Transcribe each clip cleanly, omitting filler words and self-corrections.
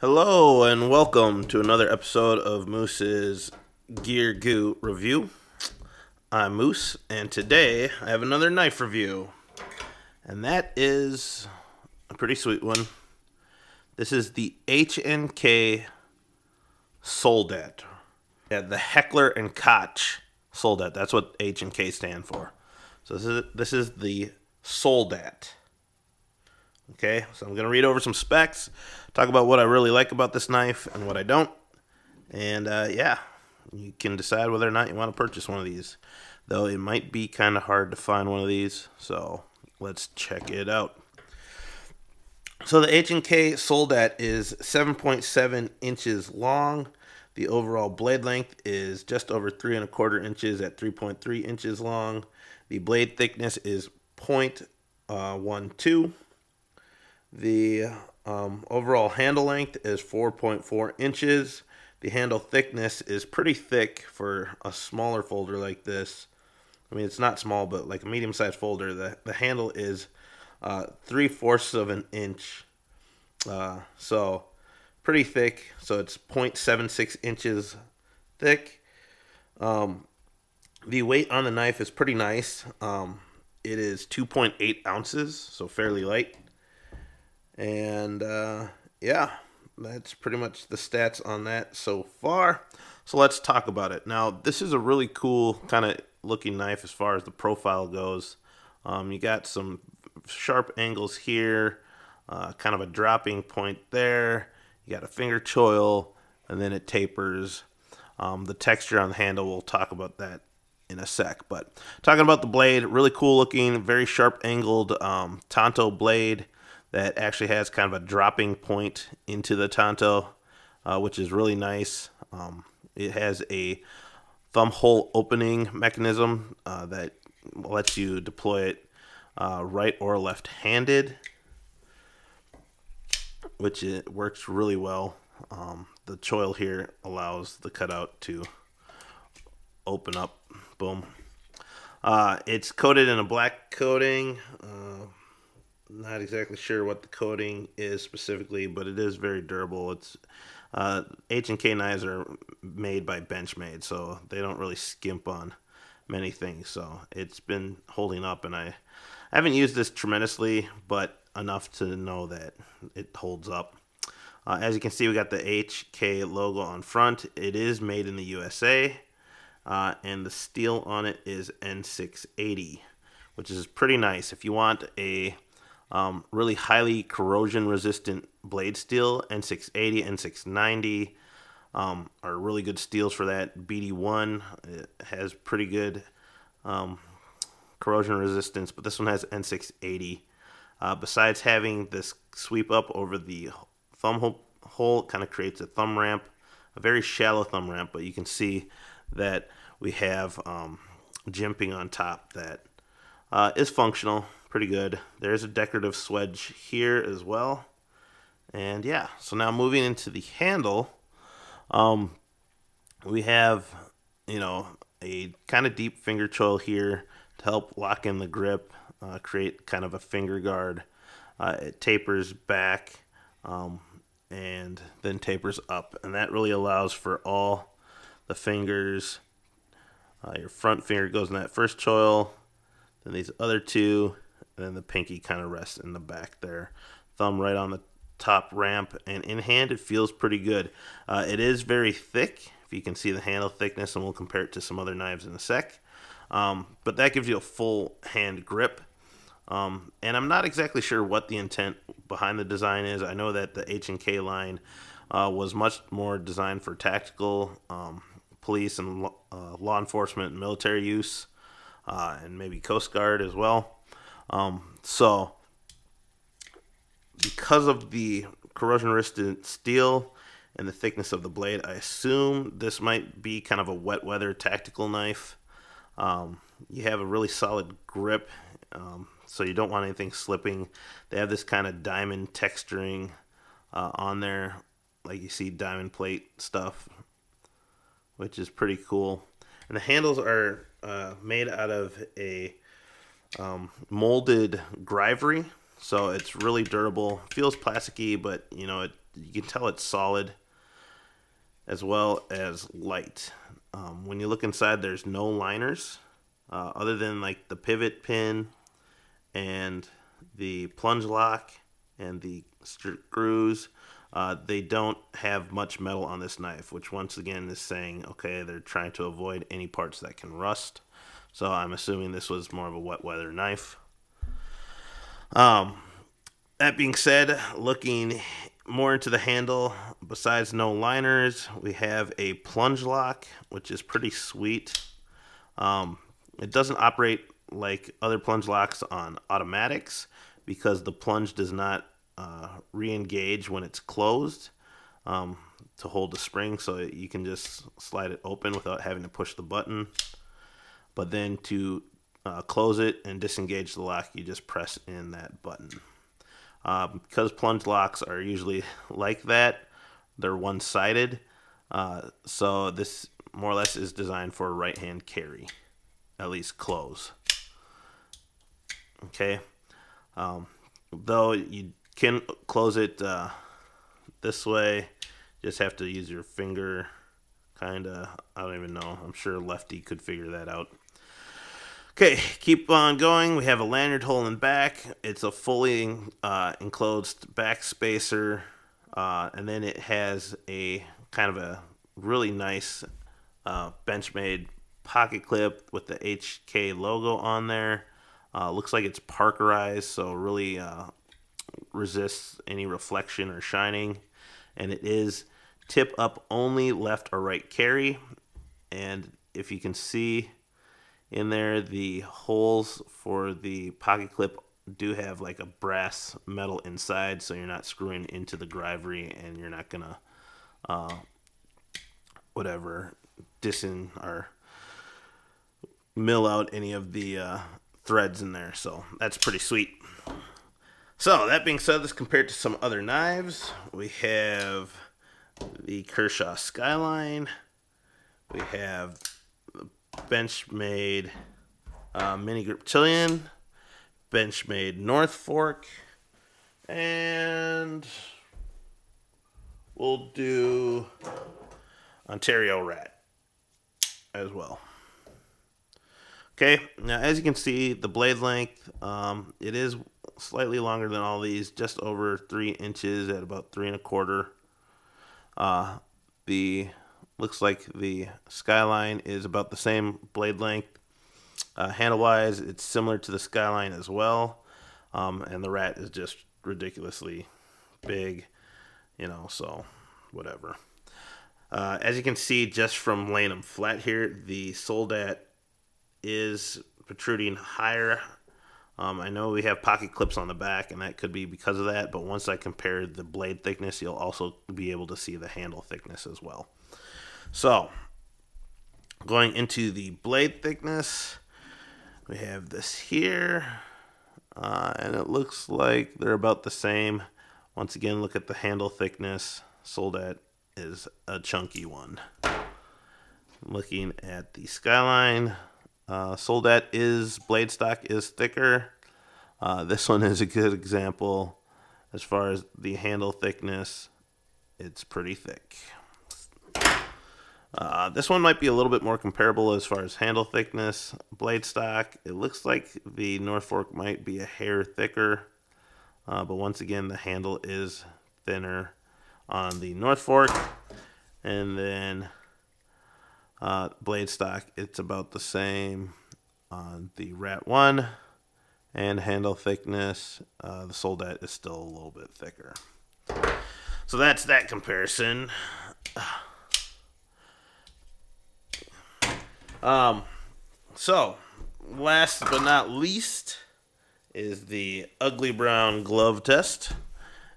Hello and welcome to another episode of Moose's Gear Goo Review. I'm Moose, and today I have another knife review, and that is a pretty sweet one. This is the H&K Soldat. Yeah, the Heckler and Koch Soldat. That's what H&K stand for. So this is the Soldat. Okay, so I'm going to read over some specs, talk about what I really like about this knife and what I don't. And yeah, you can decide whether or not you want to purchase one of these. Though it might be kind of hard to find one of these, so let's check it out. So the H&K Soldat is 7.7 inches long. The overall blade length is just over 3¼ inches at 3.3 inches long. The blade thickness is 0.12. The overall handle length is 4.4 inches. The handle thickness is pretty thick for a smaller folder like this. I mean, it's not small, but like a medium-sized folder. The handle is 3/4 of an inch. So pretty thick. So it's 0.76 inches thick. The weight on the knife is pretty nice. It is 2.8 ounces, so fairly light. And yeah, that's pretty much the stats on that so far. So let's talk about it. Now, this is a really cool kind of looking knife as far as the profile goes. You got some sharp angles here, kind of a dropping point there. You got a finger choil, and then it tapers. The texture on the handle, we'll talk about that in a sec. But talking about the blade, really cool looking, very sharp angled Tanto blade that actually has kind of a dropping point into the Tanto, which is really nice. It has a thumb hole opening mechanism that lets you deploy it right or left-handed, which it works really well. The choil here allows the cutout to open up. Boom. It's coated in a black coating. Not exactly sure what the coating is specifically, but it is very durable. It's H&K knives are made by Benchmade, so they don't really skimp on many things. So it's been holding up, and I haven't used this tremendously, but enough to know that it holds up. As you can see, we got the HK logo on front. It is made in the USA, and the steel on it is N680, which is pretty nice. If you want a really highly corrosion resistant blade steel, N680, N690 are really good steels for that. BD1 it has pretty good corrosion resistance, but this one has N680. Besides having this sweep up over the thumb hole, it kind of creates a thumb ramp, a very shallow thumb ramp, but you can see that we have jimping on top that is functional. Pretty good. There's a decorative swedge here as well. And yeah, so now moving into the handle, we have, a kind of deep finger choil here to help lock in the grip, create kind of a finger guard. It tapers back and then tapers up, and that really allows for all the fingers. Your front finger goes in that first choil, then these other two, and then the pinky kind of rests in the back there. Thumb right on the top ramp, and in hand it feels pretty good. It is very thick, if you can see the handle thickness, and we'll compare it to some other knives in a sec. But that gives you a full hand grip. And I'm not exactly sure what the intent behind the design is. I know that the H&K line was much more designed for tactical, police and law enforcement and military use, and maybe Coast Guard as well. So because of the corrosion resistant steel and the thickness of the blade, I assume this might be kind of a wet weather tactical knife. You have a really solid grip, so you don't want anything slipping. They have this kind of diamond texturing on there, like you see diamond plate stuff, which is pretty cool. And the handles are made out of a molded grivery, so it's really durable. Feels plasticky, but it you can tell it's solid as well as light. When you look inside, there's no liners other than like the pivot pin and the plunge lock and the screws. They don't have much metal on this knife, which once again is saying, okay, they're trying to avoid any parts that can rust. So I'm assuming this was more of a wet weather knife. That being said, looking more into the handle, besides no liners, we have a plunge lock, which is pretty sweet. It doesn't operate like other plunge locks on automatics because the plunge does not re-engage when it's closed to hold the spring, so you can just slide it open without having to push the button. But then to close it and disengage the lock, you just press in that button. Because plunge locks are usually like that, they're one-sided, so this more or less is designed for right-hand carry, at least close. Okay, though you can close it this way, just have to use your finger, kinda. I don't even know. I'm sure lefty could figure that out. Okay, keep on going. We have a lanyard hole in the back. It's a fully enclosed back spacer, and then it has a kind of a really nice Benchmade pocket clip with the H&K logo on there. Looks like it's parkerized, so really resists any reflection or shining. And it is tip up only, left or right carry. And if you can see in there, the holes for the pocket clip do have like a brass metal inside, so you're not screwing into the grivery, and you're not gonna or mill out any of the threads in there. So that's pretty sweet. So that being said, this compared to some other knives, we have the Kershaw Skyline, we have the Benchmade Mini Grip Chilean, Benchmade North Fork, and we'll do Ontario Rat as well. Okay, now as you can see, the blade length, it is slightly longer than all these, just over 3 inches at about 3 1/4. The looks like the Skyline is about the same blade length. Handle-wise, it's similar to the Skyline as well, and the Rat is just ridiculously big, you know, so whatever. As you can see, just from laying them flat here, the Soldat is protruding higher. I know we have pocket clips on the back, and that could be because of that, but once I compare the blade thickness, you'll also be able to see the handle thickness as well. So, going into the blade thickness, we have this here, and it looks like they're about the same. Once again, look at the handle thickness. Soldat is a chunky one. Looking at the Skyline, Soldat blade stock is thicker. This one is a good example. As far as the handle thickness, it's pretty thick. This one might be a little bit more comparable as far as handle thickness. Blade stock, it looks like the North Fork might be a hair thicker, but once again, the handle is thinner on the North Fork. And then blade stock, it's about the same on the Rat 1. And handle thickness, the Soldat is still a little bit thicker. So that's that comparison. So last but not least is the ugly brown glove test.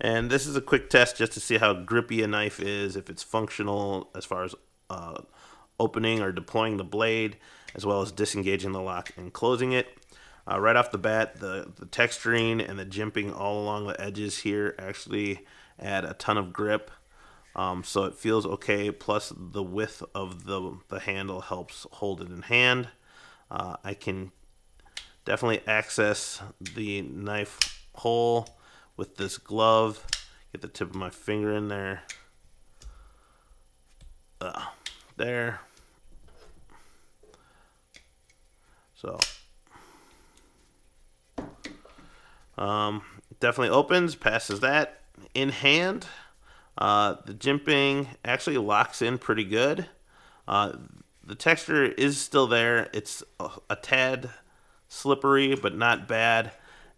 And this is a quick test just to see how grippy a knife is, if it's functional as far as opening or deploying the blade, as well as disengaging the lock and closing it. Right off the bat, the texturing and the jimping all along the edges here actually add a ton of grip. So it feels okay, plus the width of the handle helps hold it in hand. I can definitely access the knife hole with this glove, Get the tip of my finger in there. There. So, definitely opens, passes that in hand. The jimping actually locks in pretty good. The texture is still there. It's a tad slippery, but not bad.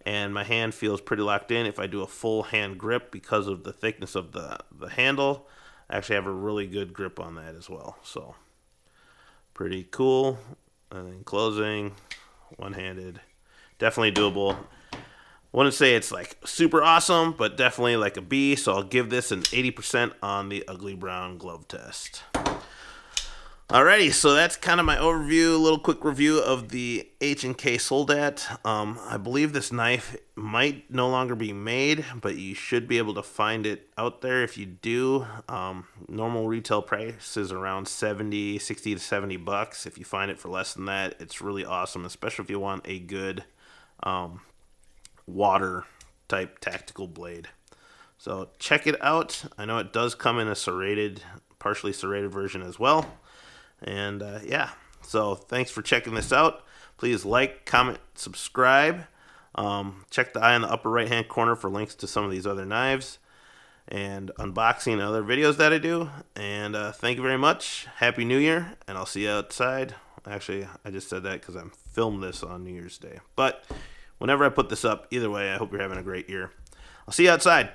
And my hand feels pretty locked in. If I do a full hand grip because of the thickness of the handle, I actually have a really good grip on that as well. So, pretty cool. And then closing, one-handed, definitely doable. Wouldn't say it's like super awesome, but definitely like a B. So I'll give this an 80% on the ugly brown glove test. Alrighty, so that's kind of my overview, a little quick review of the H&K Soldat. I believe this knife might no longer be made, but you should be able to find it out there if you do. Normal retail price is around 60 to 70 bucks. If you find it for less than that, it's really awesome, especially if you want a good water type tactical blade. So check it out. I know it does come in a serrated, partially serrated version as well. And yeah, so thanks for checking this out. Please like, comment, subscribe. Check the eye in the upper right hand corner for links to some of these other knives and unboxing and other videos that I do. And thank you very much. Happy New Year, and I'll see you outside. Actually, I just said that because I'm filming this on New Year's Day. But whenever I put this up, either way, I hope you're having a great year. I'll see you outside.